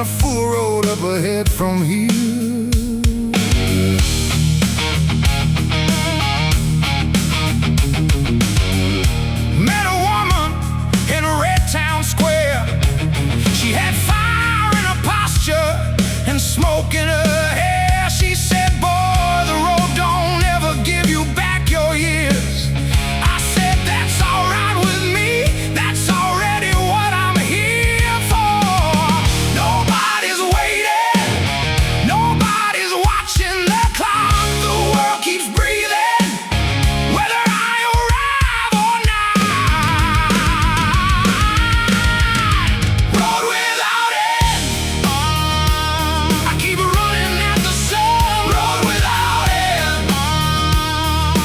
a full road up ahead from here. Met a woman in a red town square. She had fire in her posture and smoke in her hair. She said, boy, the road don't ever give you back your years. I said, that's all right with me. That's already what I'm here for. Nobody's waiting. Nobody's watching the clock. The world keeps breathing, whether I arrive or not. Road without end. I keep running at the sun. Road without end.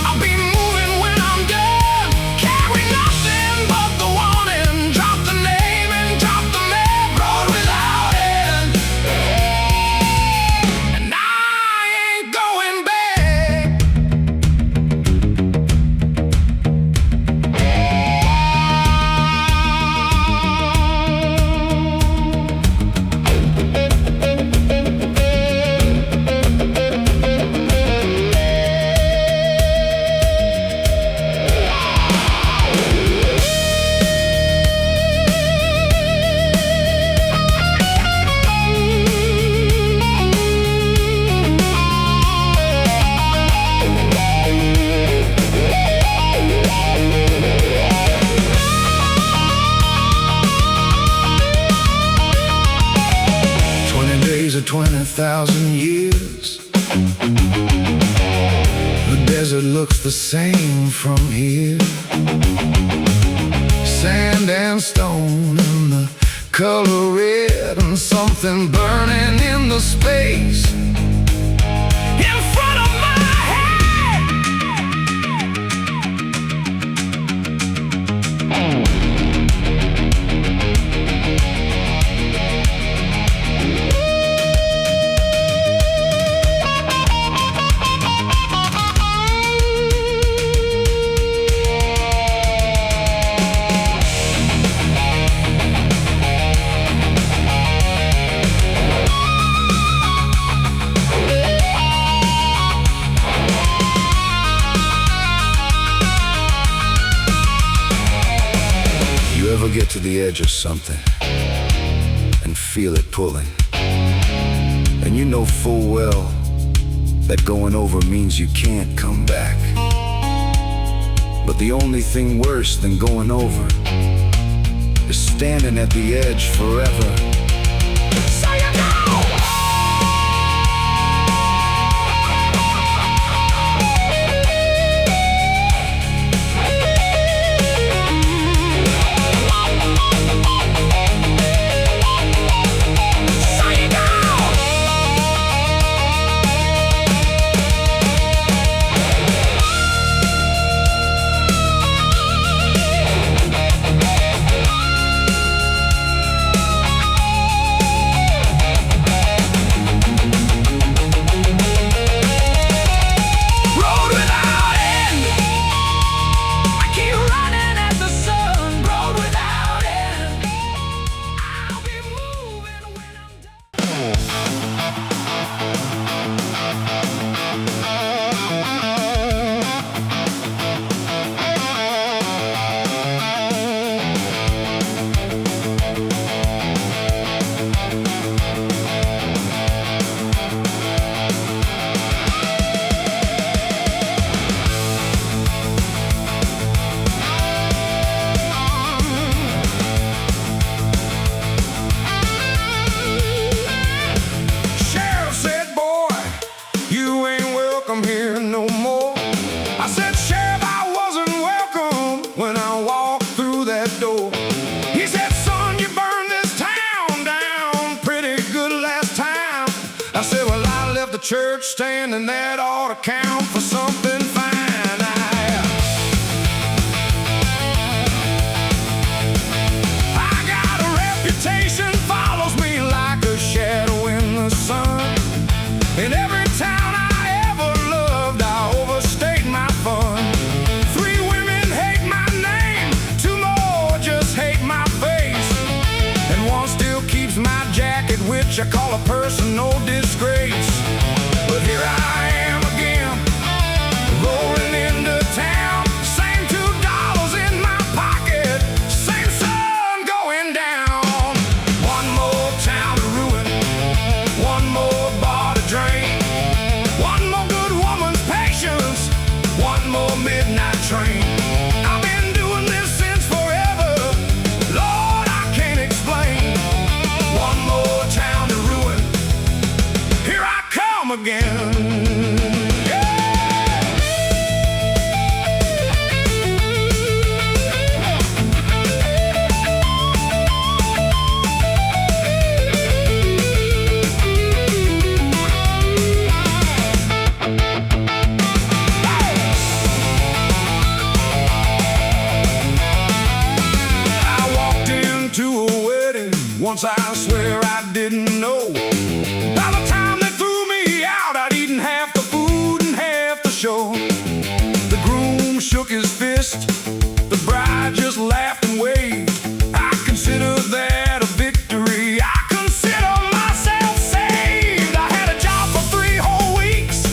I'll be moving when I'm done. Carry nothing but the warning. Drop the name and drop the map. Road without end. And I ain't going back. 20 days or 20,000 years. The desert looks the same from here. Sand and stone and the color red, and something burning in the space in front of my head. You ever get to the edge of something and feel it pulling, and you know full well that going over means you can't come back? But the only thing worse than going over is standing at the edge forever. So you know. Welcome here no more. I said, Sheriff, I wasn't welcome when I walked through that door. He said, son, you burned this town down pretty good last time. I said, well, I left the church standing, that ought to count for something fine. I got a reputation, follows me like a shadow in the sun. In every town I ever loved, I overstayed my fun. 3 women hate my name, 2 more just hate my face, and 1 still keeps my jacket, which I call a person no disgrace. But here I am again, rolling into town. Same $2 in my pocket, same sun going down. One more town to ruin, one more bar to drain, one more good woman's patience, one more midnight train. I've been doing this since forever, Lord, I can't explain. One more town to ruin, here I come again. Once I swear I didn't know. By the time they threw me out, I'd eaten half the food and half the show. The groom shook his fist, the bride just laughed and waved. I consider that a victory, I consider myself saved. I had a job for 3 whole weeks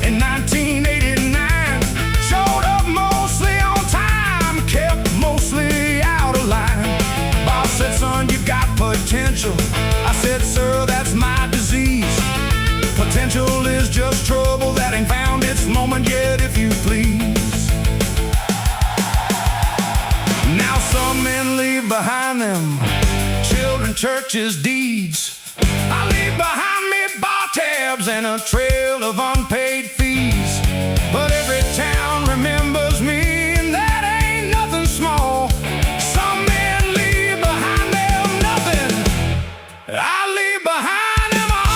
in 1989. Showed up mostly on time, kept mostly out of line. Boss said, son, you got potential. I said, sir, that's my disease. Potential is just trouble that ain't found its moment yet, if you please. Now some men leave behind them children, churches, deeds. I leave behind me bar tabs and a trail of unpaid fees. But every town remembers me, and that ain't nothing small. Some men leave behind them nothing, I leave behind them all.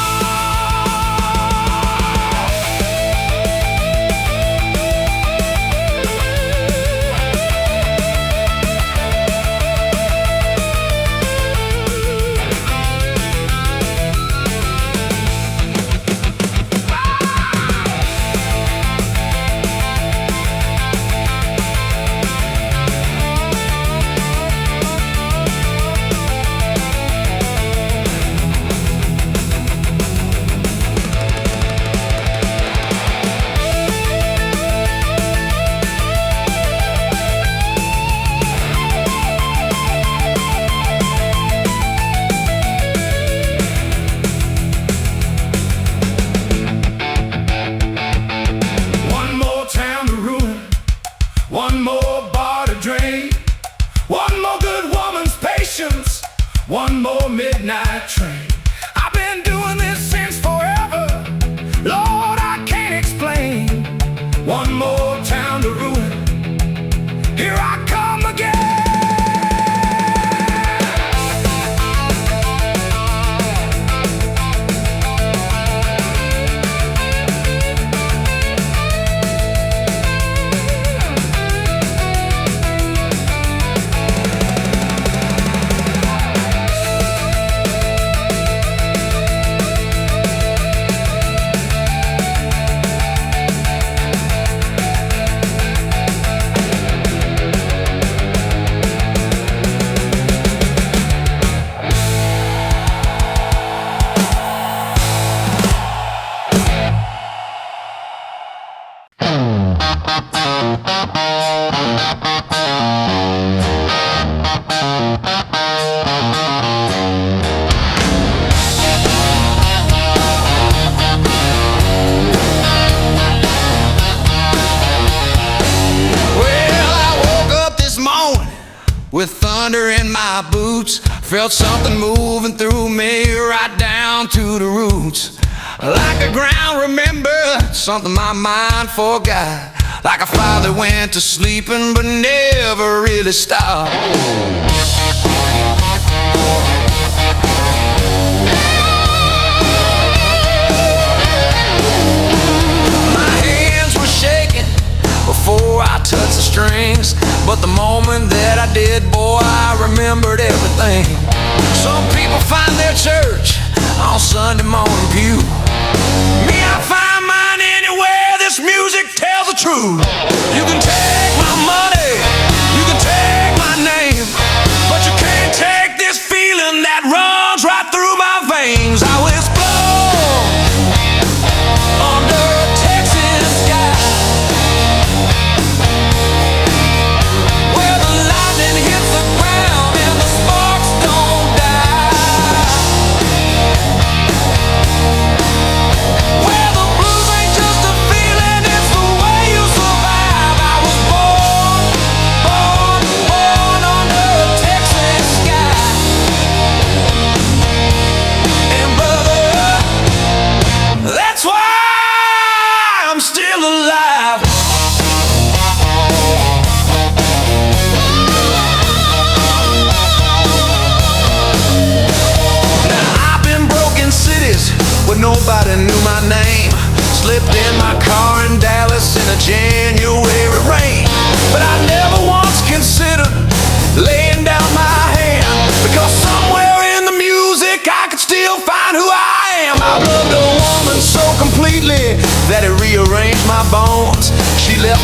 One more bar to drain, one more good woman's patience, one more midnight train. I've been doing this since forever, Lord, I can't explain. One more town to ruin, here I come again. With thunder in my boots, felt something moving through me right down to the roots. Like the ground remembered something my mind forgot. Like a fire that went to sleeping but never really stopped. My hands were shaking before I touched the strings, but the moment that I did, boy, I remembered everything. Some people find their church on Sunday morning pew. Me, I find mine anywhere this music tells the truth. You can take my money, you can take my name, but you can't take this feeling that runs right through my veins.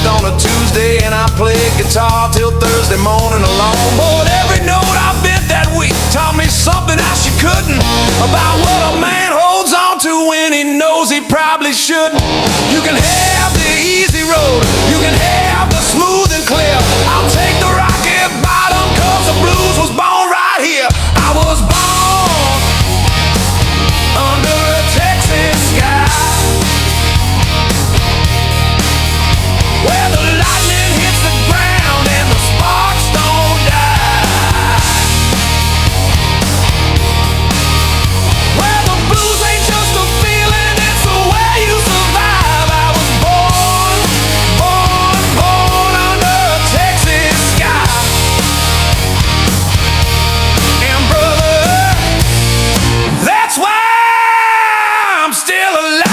on a Tuesday, and I played guitar till Thursday morning alone. But every note I bent that week taught me something else you couldn't, about what a man holds on to when he knows he probably shouldn't. You can have the easy road, you can have the smooth and clear. I'll take the rocky bottom, cause the blues was born right here. I was born under a Texas sky, where the lightning hits the ground and the sparks don't die, where the blues ain't just a feeling, it's the way you survive. I was born under a Texas sky. And brother, that's why I'm still alive.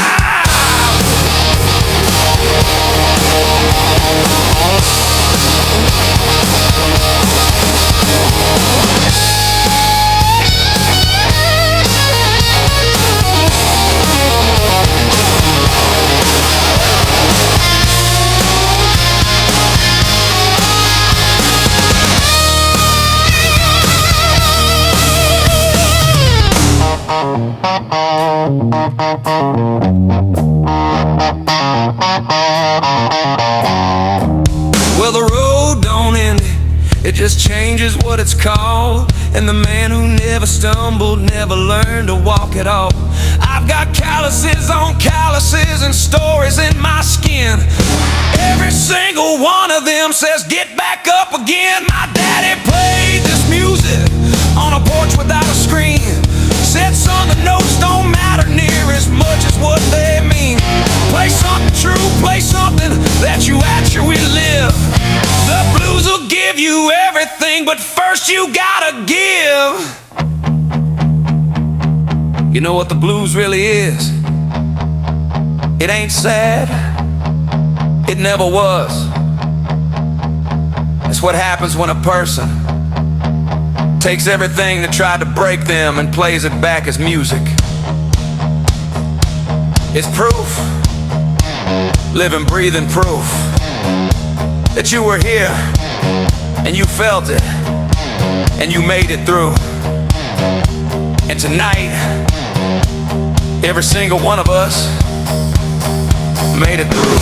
Well, the road don't end, it just changes what it's called. And the man who never stumbled never learned to walk at all. I've got calluses on calluses and stories in my skin. Every single one of them says get back up again. My daddy played this music on a porch without a screen. Said, son, the notes don't matter near as much as what they mean. Play something true, play something that you actually live. The blues will give you everything, but first you gotta give. You know what the blues really is? It ain't sad, it never was. It's what happens when a person takes everything that tried to break them and plays it back as music. It's proof, living, breathing proof, that you were here and you felt it and you made it through. And tonight, every single one of us made it through.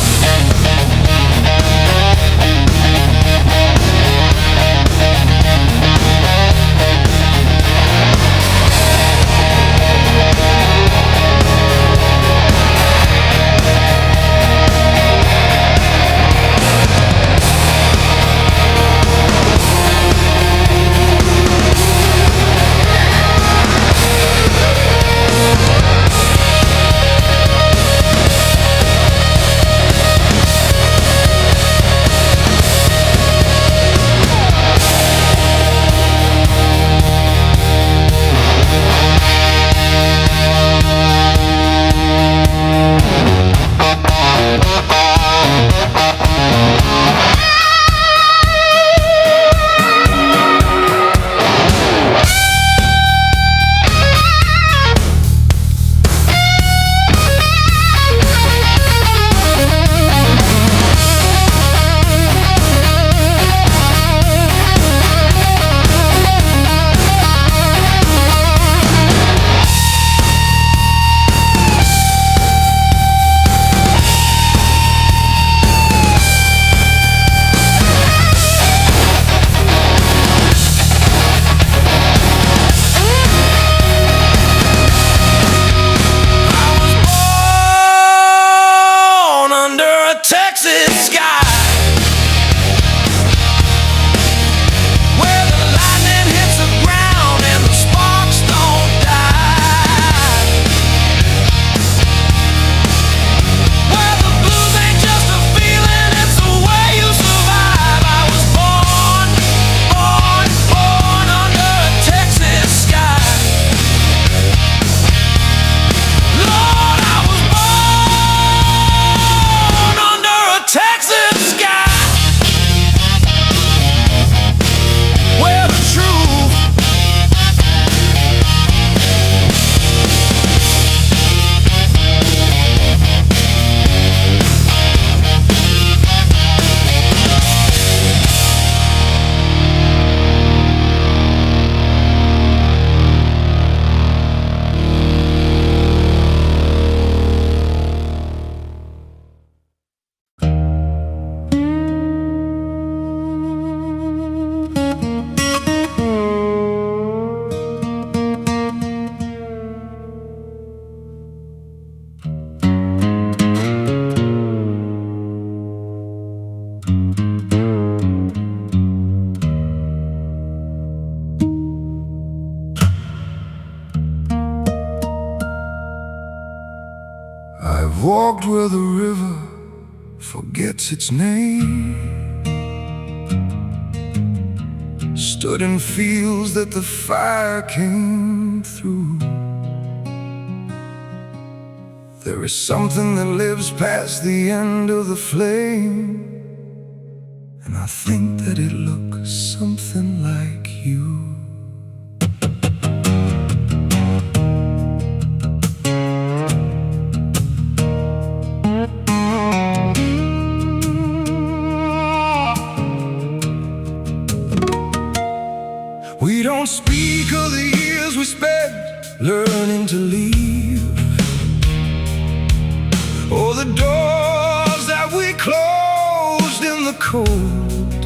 walked where the river forgets its name, stood in fields that the fire came through. There is something that lives past the end of the flame, and I think that it looks something like you. We don't speak of the years we spent learning to leave, or the doors that we closed in the cold.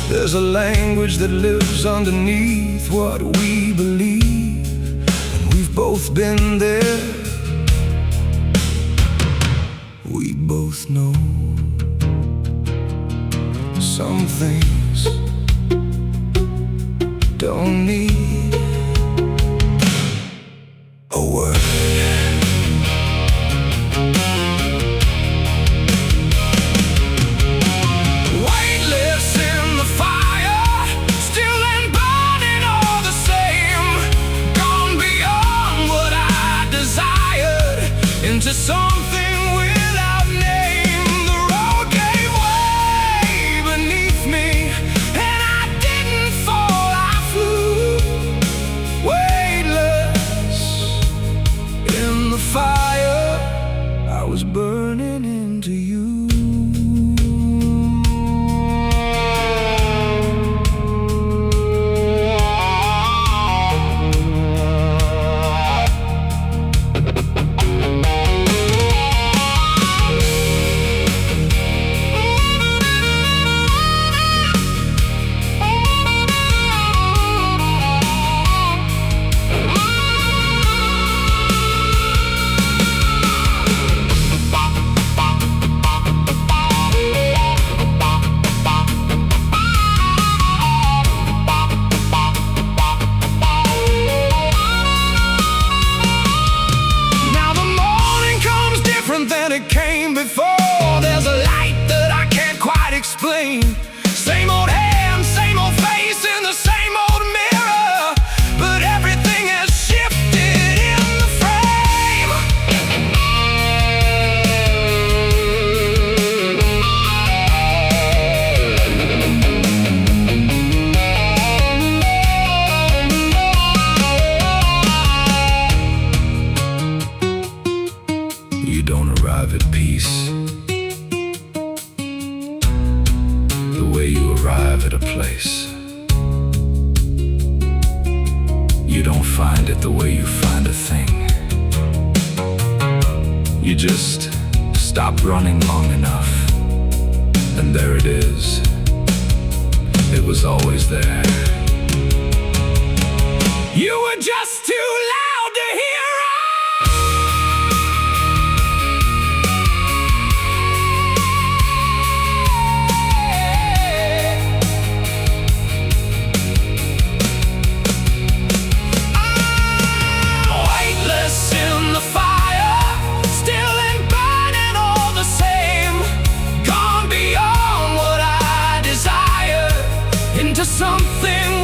There's a language that lives underneath what we believe, and we've both been there. We both know some things don't need a word. Weightless in the fire, still and burning all the same. Gone beyond what I desired, into something without name. The road gave way beneath me, and I didn't fall, I flew. Weightless in the fire, I was burning into you. Than it came before. There's a light that I can't quite explain. Same old hand, same old face in the same old mirror, but everything has shifted in the frame. You don't arrive at peace the way you arrive at a place. You don't find it the way you find a thing. You just stop running long enough, and there it is. It was always there. You were just too loud to hear. Something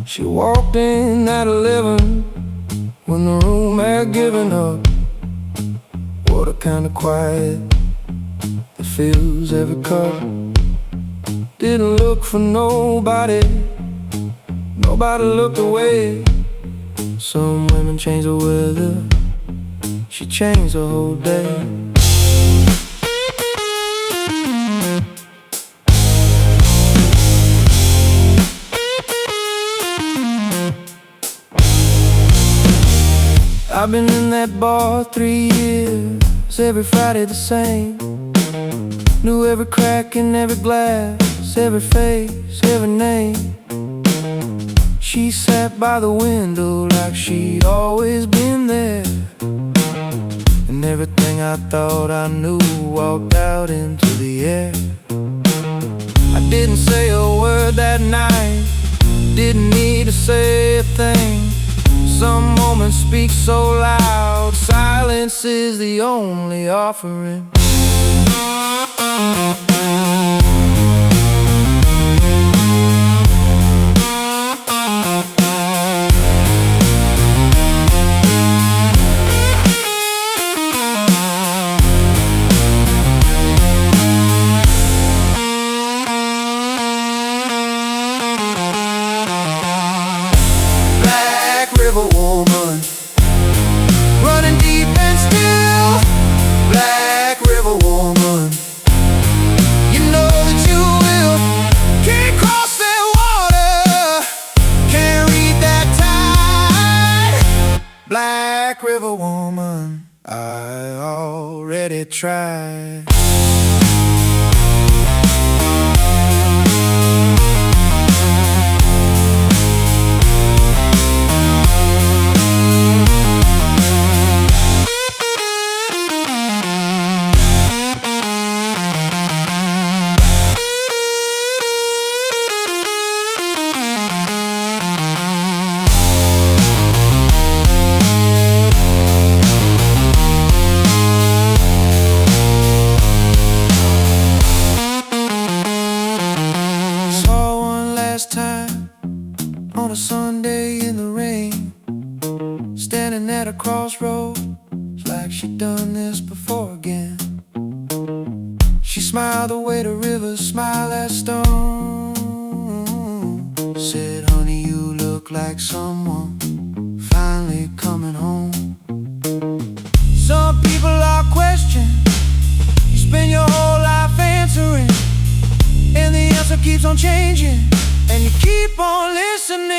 She walked in at 11 when the room had given up. What a kind of quiet that fills every cup. Didn't look for nobody, nobody looked away. Some women change the weather, she changed the whole day. I've been in that bar 3 years, every Friday the same. Knew every crack in every glass, every face, every name. She sat by the window like she'd always been there, and everything I thought I knew walked out into the air. I didn't say a word that night, didn't need to say a thing. Some moments speak so loud, silence is the only offering. River woman, running deep and still. Black river woman, you know that you will. Can't cross that water, can't read that tide. Black river woman, I already tried. Time on a Sunday in the rain, standing at a crossroads like she'd done this before again. She smiled the way the rivers smile at stone. Said, honey, you look like someone finally coming home. Some people are questioning, you spend your whole life answering, and the answer keeps on changing, and you keep on listening.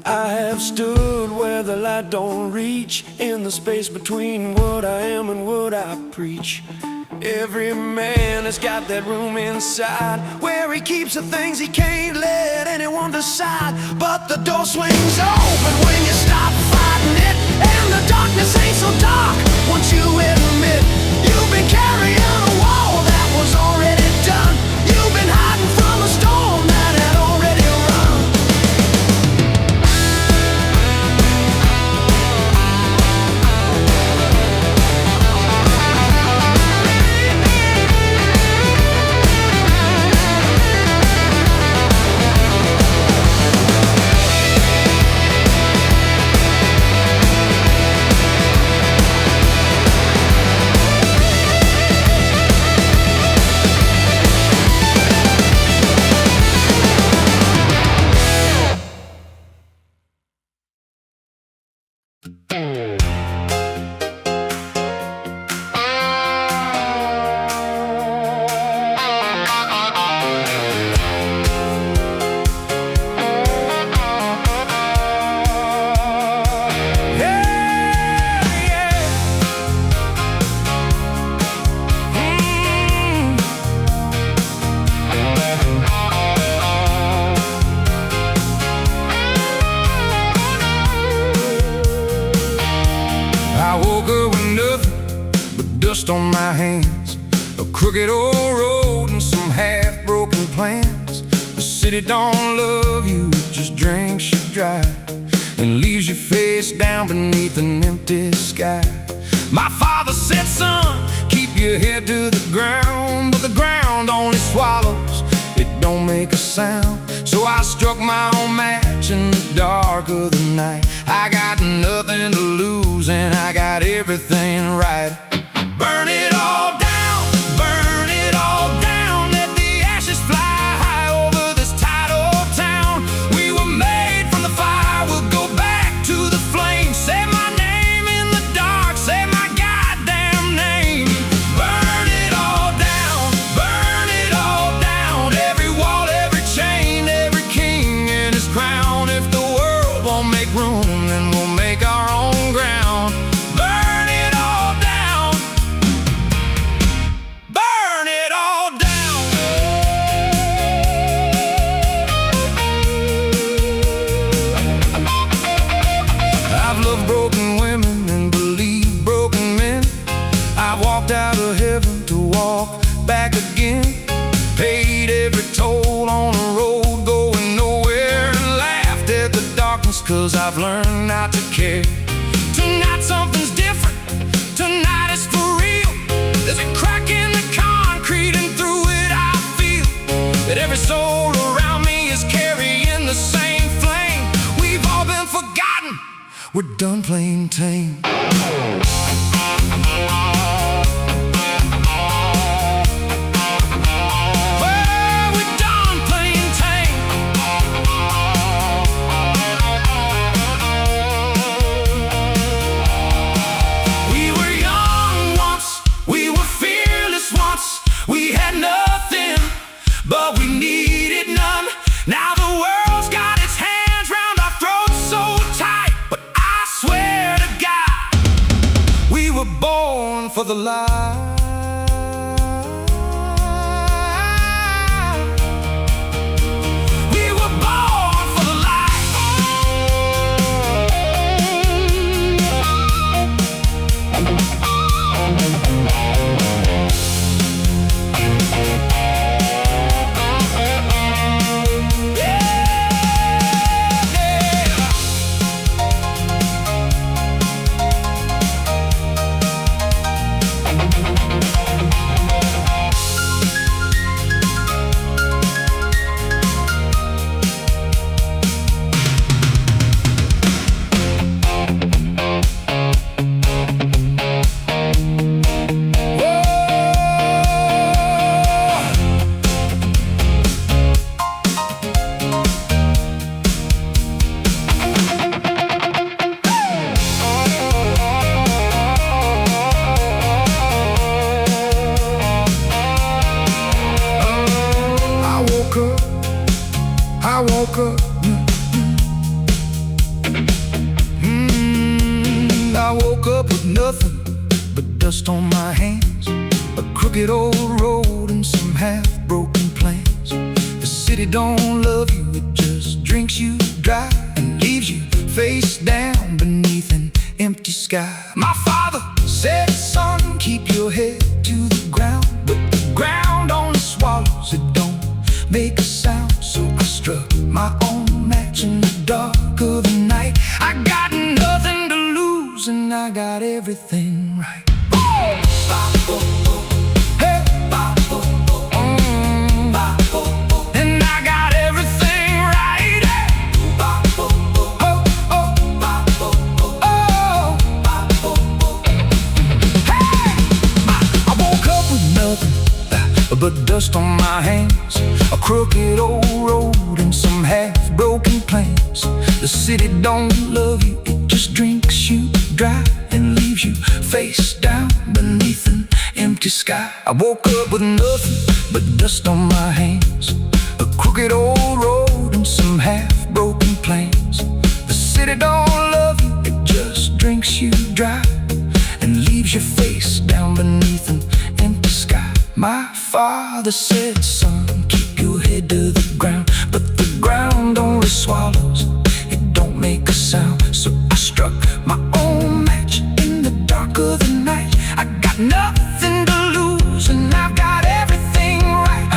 I have stood where the light don't reach, in the space between what I am and what I preach. Every man has got that room inside where he keeps the things he can't let anyone decide. But the door swings open when you stop fighting it, and the darkness ain't so dark once you admit you've been carrying a wall that was already done. You've been hiding from a storm that had already run. On my hands, a crooked old road and some half-broken plans. The city don't love you, it just drinks you dry and leaves you face down beneath an empty sky. My father said, son, keep your head to the ground, but the ground only swallows, it don't make a sound. So I struck my own match in the dark of the night. I got nothing to lose and I got everything right. Burn it all down, burn it all down. Let the ashes fly high over this tight old town. We were made from the fire, we'll go back to the flames. Say my name in the dark, say my goddamn name. Burn it all down, burn it all down. Every wall, every chain, every king and his crown. If the world won't make room, then we'll make our own ground. Burn it all down, burn it all down. I've loved broken women and believed broken men. I've walked out of heaven to walk back again. Paid every toll on the road going nowhere, and laughed at the darkness 'cause I've learned not to care. Tonight something's different, tonight is for real. There's a crack in the concrete and through it I feel that every soul around me is carrying the same flame. We've all been forgotten, we're done playing tame. Well, we're done playing tame. We were young once, we were fearless once. We had nothing, but we needed none. Now the world's got its hands round our throats so tight, but I swear to God, we were born for the light. We were born for the light. I woke up I woke up with nothing but dust on my hands, a crooked old road and some half-broken plans. The city don't love you, it just drinks you dry and leaves you face down beneath an empty sky. My father said, son, keep your head to the ground, but the ground only swallows, it don't make a sound. So I struck my own match in the dark of the night. I got nothing to lose and I got everything right. Hey. And I got everything right. Hey. I woke up with nothing but dust on my hands, a crooked old road and some half-broken plans. The city don't love you, it just drinks you dry and leaves you face down beneath an empty sky. I woke up with nothing but dust on my hands, a crooked old road and some half-broken plans. The city don't love you, it just drinks you dry and leaves you face down beneath an empty sky. My father said, son, keep your head to the ground, but the ground only swallows, it don't make a sound. So I struck my own match in the dark of the night. I got nothing to lose and I've got everything right.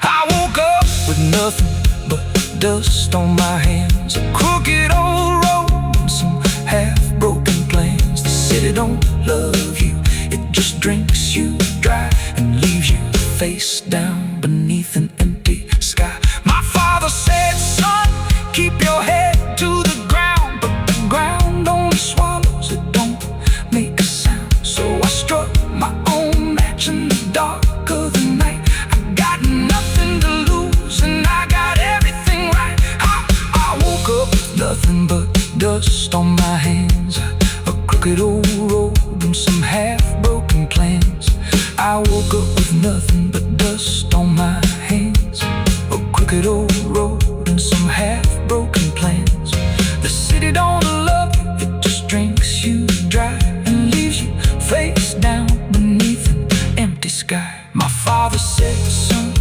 I woke up with nothing but dust on my hands, a crooked old road and some half-broken plans. The city don't love you, it just drinks you dry and leaves you face down beneath an empty sky. My father said, son, keep your head to the ground, but the ground only swallows, it don't make a sound. So I struck my own match in the dark of the night. I got nothing to lose and I got everything right. I woke up with nothing but dust on my hands, a crooked old road and some half-broken plans. I woke up with nothing but dust on my hands, a crooked old road and some half-broken plans. The city don't love you, it just drinks you dry and leaves you face down beneath an empty sky. My father said, son,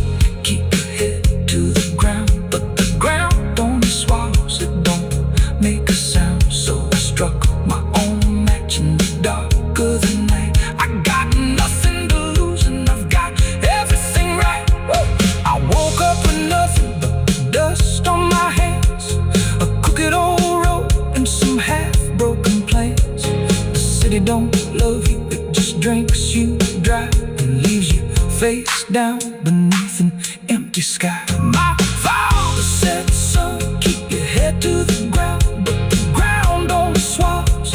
keep your head to the ground, but the ground only swallows, it don't make a sound. So I struck my own match in the dark of the night. I got nothing to lose and I've got everything right. I woke up with nothing but dust on my hands, a crooked old road and some half-broken plans. The city don't love you, it just drinks you dry and leaves you face down beneath an empty sky. My father said, son, keep your head to the ground, but the ground only swallows,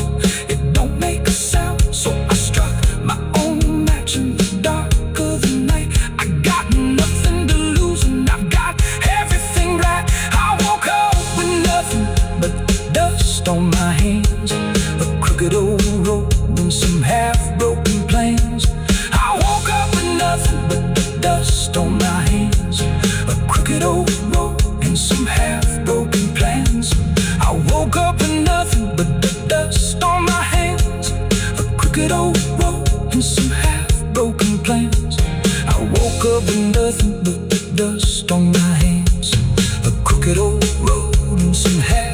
it don't make a sound. So I struck my own match in the dark of the night. I got nothing to lose and I've got everything right. I woke up with nothing but dust on my hands, a crooked old road and some half-broken plans. I woke up with nothing but dust on my hands, a crooked old road and some half-broken plans. I woke up with nothing but dust on my hands, a crooked old road and some half-broken plans. I woke up with nothing but dust on my hands, a crooked old road and some half